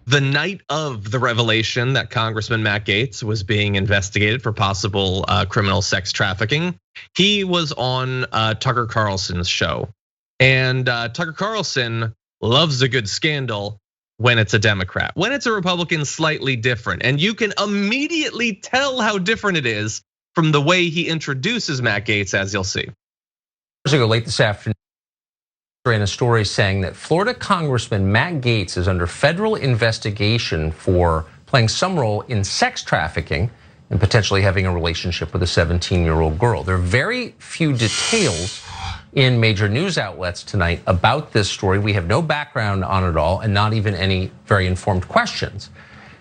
the night of the revelation that Congressman Matt Gaetz was being investigated for possible criminal sex trafficking, he was on Tucker Carlson's show. And Tucker Carlson loves a good scandal when it's a Democrat. When it's a Republican, slightly different. And you can immediately tell how different it is from the way he introduces Matt Gaetz, as you'll see. Late this afternoon, ran a story saying that Florida Congressman Matt Gaetz is under federal investigation for playing some role in sex trafficking and potentially having a relationship with a 17-year-old girl. There are very few details in major news outlets tonight about this story. We have no background on it all and not even any very informed questions.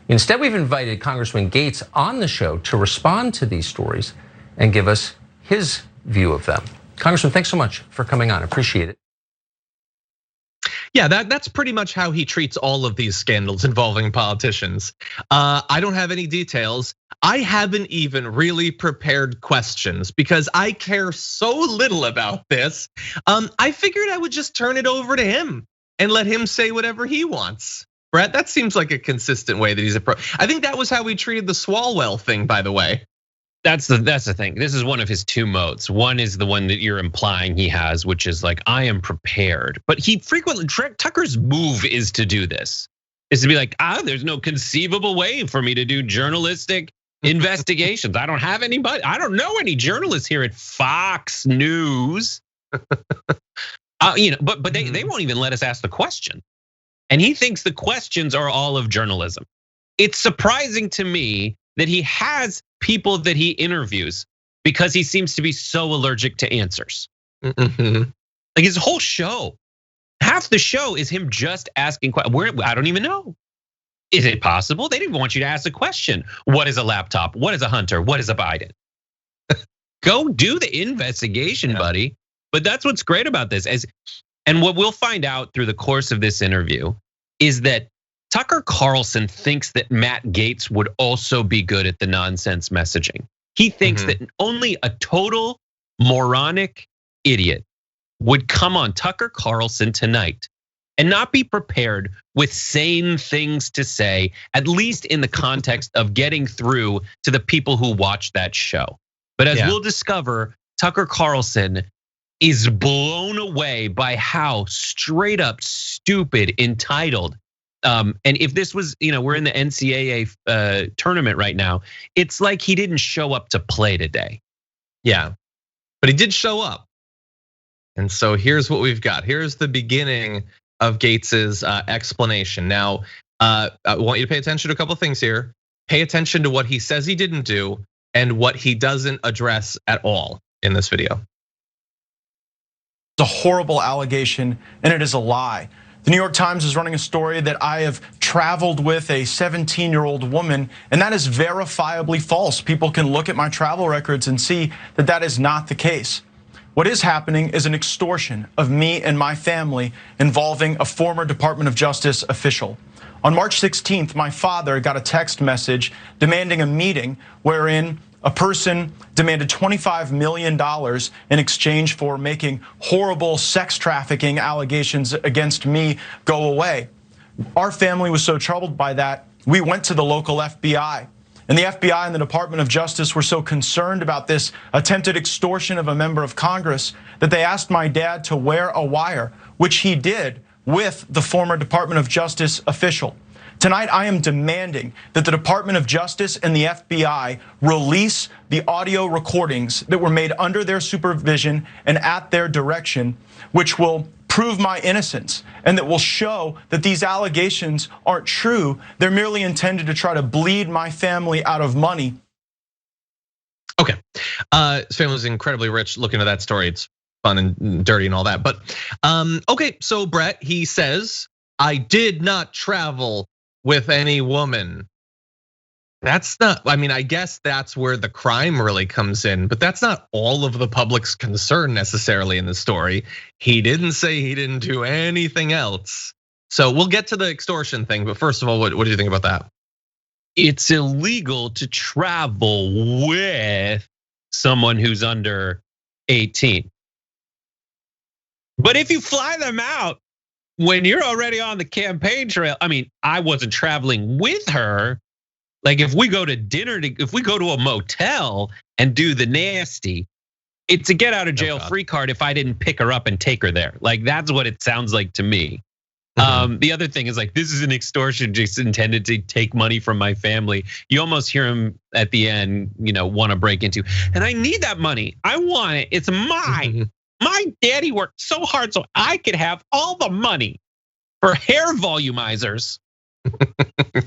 Instead, we've invited Congressman Gaetz on the show to respond to these stories and give us his view of them. Congressman, thanks so much for coming on. Appreciate it. Yeah, that's pretty much how he treats all of these scandals involving politicians. I don't have any details. I haven't even really prepared questions because I care so little about this. I figured I would just turn it over to him and let him say whatever he wants. Brett, that seems like a consistent way that he's approached. I think that was how he treated the Swalwell thing, by the way. That's the thing. This is one of his two modes. One is the one that you're implying he has, which is like, I am prepared. But he frequently, Tucker's move is to do this, is to be like, there's no conceivable way for me to do journalistic investigations. I don't have anybody. I don't know any journalists here at Fox News. But they won't even let us ask the question. And he thinks the questions are all of journalism. It's surprising to me that he has people that he interviews because he seems to be so allergic to answers. Like his whole show, half the show is him just asking questions. I don't even know. Is it possible? They didn't want you to ask a question. What is a laptop? What is a Hunter? What is a Biden? Go do the investigation, buddy. But that's what's great about this. And what we'll find out through the course of this interview is that Tucker Carlson thinks that Matt Gaetz would also be good at the nonsense messaging. He thinks that only a total moronic idiot would come on Tucker Carlson tonight and not be prepared with sane things to say, at least in the context of getting through to the people who watch that show. But as we'll discover, Tucker Carlson is blown away by how straight up stupid, entitled. And if this was, we're in the NCAA tournament right now, it's like he didn't show up to play today. Yeah, but he did show up. And so here's what we've got. Here's the beginning of Gaetz's explanation. Now, I want you to pay attention to a couple things here. Pay attention to what he says he didn't do and what he doesn't address at all in this video. It's a horrible allegation and it is a lie. The New York Times is running a story that I have traveled with a 17-year-old woman, and that is verifiably false. People can look at my travel records and see that that is not the case. What is happening is an extortion of me and my family involving a former Department of Justice official. On March 16th, my father got a text message demanding a meeting wherein a person demanded $25 million in exchange for making horrible sex trafficking allegations against me go away. Our family was so troubled by that, we went to the local FBI. And the FBI and the Department of Justice were so concerned about this attempted extortion of a member of Congress that they asked my dad to wear a wire, which he did with the former Department of Justice official. Tonight, I am demanding that the Department of Justice and the FBI release the audio recordings that were made under their supervision and at their direction, which will prove my innocence and that will show that these allegations aren't true. They're merely intended to try to bleed my family out of money. Okay, his family's incredibly rich. Look into that story. It's fun and dirty and all that. But okay, so Brett, he says, I did not travel with any woman. That's not, I guess that's where the crime really comes in, but that's not all of the public's concern necessarily in the story. He didn't say he didn't do anything else. So we'll get to the extortion thing, but first of all, what do you think about that? It's illegal to travel with someone who's under 18. But if you fly them out, when you're already on the campaign trail, I mean, I wasn't traveling with her. Like if we go to dinner, if we go to a motel and do the nasty, it's a get out of jail free card if I didn't pick her up and take her there. Like that's what it sounds like to me. The other thing is like, this is an extortion just intended to take money from my family. You almost hear him at the end, want to break into, and I need that money. I want it, it's mine. My daddy worked so hard so I could have all the money for hair volumizers.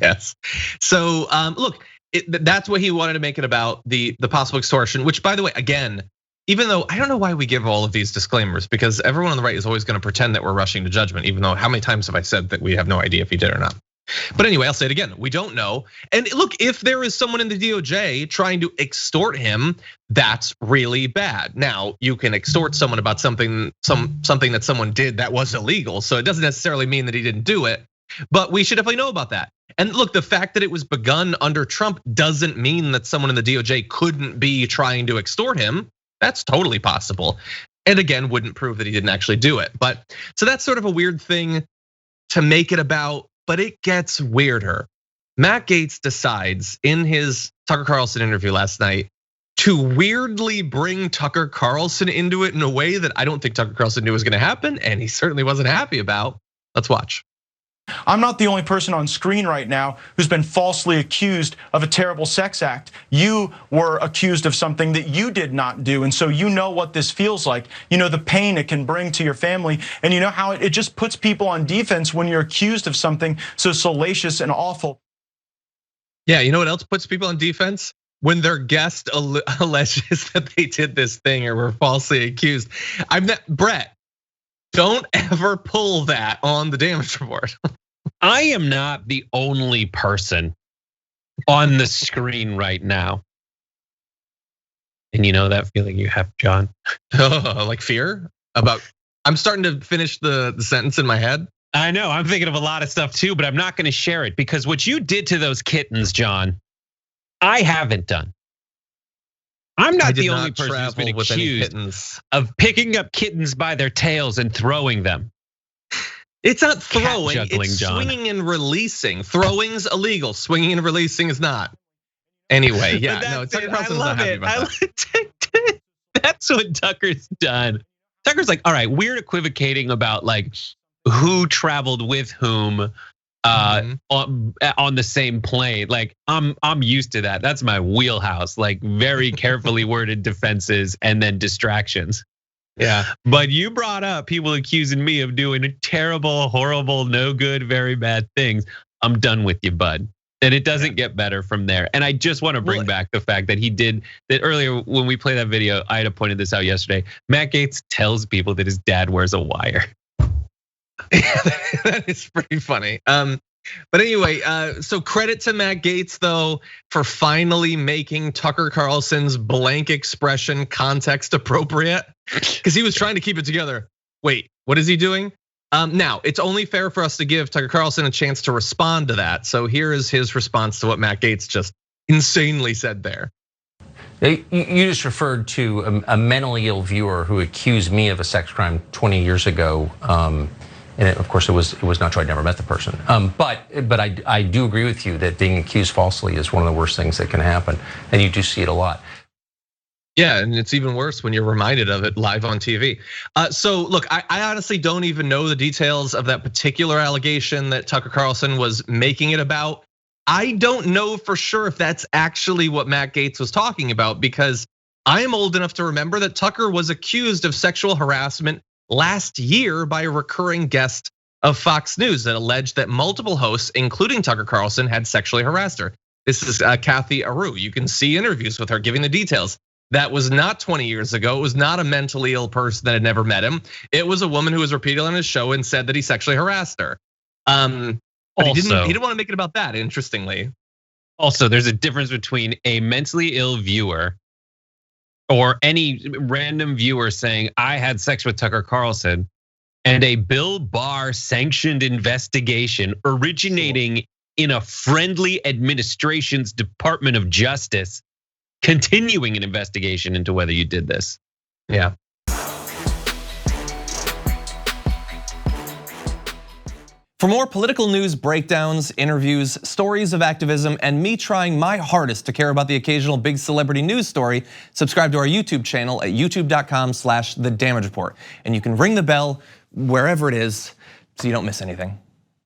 Yes. So look, that's what he wanted to make it about, the possible extortion, which by the way, again, even though I don't know why we give all of these disclaimers, because everyone on the right is always going to pretend that we're rushing to judgment, even though how many times have I said that we have no idea if he did or not? But anyway, I'll say it again. We don't know. And look, if there is someone in the DOJ trying to extort him, that's really bad. Now, you can extort someone about something that someone did that was illegal. So it doesn't necessarily mean that he didn't do it, but we should definitely know about that. And look, the fact that it was begun under Trump doesn't mean that someone in the DOJ couldn't be trying to extort him. That's totally possible. And again, wouldn't prove that he didn't actually do it. But so that's sort of a weird thing to make it about, but it gets weirder. Matt Gaetz decides in his Tucker Carlson interview last night to weirdly bring Tucker Carlson into it in a way that I don't think Tucker Carlson knew was gonna happen, and he certainly wasn't happy about. Let's watch. I'm not the only person on screen right now who's been falsely accused of a terrible sex act. You were accused of something that you did not do. And so you know what this feels like. You know the pain it can bring to your family. And you know how it just puts people on defense when you're accused of something so salacious and awful. Yeah, you know what else puts people on defense? When their guest alleges that they did this thing or were falsely accused. Brett, don't ever pull that on the damage report. I am not the only person on the screen right now. And you know that feeling you have, John? Like fear about, I'm starting to finish the sentence in my head. I know, I'm thinking of a lot of stuff too, but I'm not gonna share it because what you did to those kittens, John, I haven't done. I'm not the only person who's been accused of picking up kittens by their tails and throwing them. It's not throwing, it's John. Swinging and releasing. Throwing's illegal, swinging and releasing is not. Anyway, yeah, no, Tucker Carlson's not happy about that. That's what Tucker's done. Tucker's like, all right, we're equivocating about like who traveled with whom on the same plane. Like I'm used to that. That's my wheelhouse. Like very carefully worded defenses and then distractions. Yeah. But you brought up people accusing me of doing terrible, horrible, no good, very bad things. I'm done with you, bud. And it doesn't get better from there. And I just want to bring back the fact that he did that earlier when we played that video. Ida pointed this out yesterday. Matt Gaetz tells people that his dad wears a wire. That is pretty funny. But anyway, so credit to Matt Gaetz though for finally making Tucker Carlson's blank expression context appropriate, because he was trying to keep it together. Wait, what is he doing? Now it's only fair for us to give Tucker Carlson a chance to respond to that. So here is his response to what Matt Gaetz just insanely said there. You just referred to a mentally ill viewer who accused me of a sex crime 20 years ago. And of course, it was not true. I'd never met the person. But I do agree with you that being accused falsely is one of the worst things that can happen, and you do see it a lot. Yeah, and it's even worse when you're reminded of it live on TV. So look, I honestly don't even know the details of that particular allegation that Tucker Carlson was making it about. I don't know for sure if that's actually what Matt Gaetz was talking about, because I am old enough to remember that Tucker was accused of sexual harassment last year by a recurring guest of Fox News that alleged that multiple hosts, including Tucker Carlson, had sexually harassed her. This is Kathy Aru. You can see interviews with her giving the details. That was not 20 years ago. It was not a mentally ill person that had never met him. It was a woman who was repeated on his show and said that he sexually harassed her. But he didn't want to make it about that, interestingly. Also, there's a difference between a mentally ill viewer or any random viewer saying, I had sex with Tucker Carlson, and a Bill Barr sanctioned investigation originating in a friendly administration's Department of Justice, continuing an investigation into whether you did this. Yeah. For more political news breakdowns, interviews, stories of activism, and me trying my hardest to care about the occasional big celebrity news story, subscribe to our YouTube channel at youtube.com/thedamagereport. And you can ring the bell wherever it is so you don't miss anything.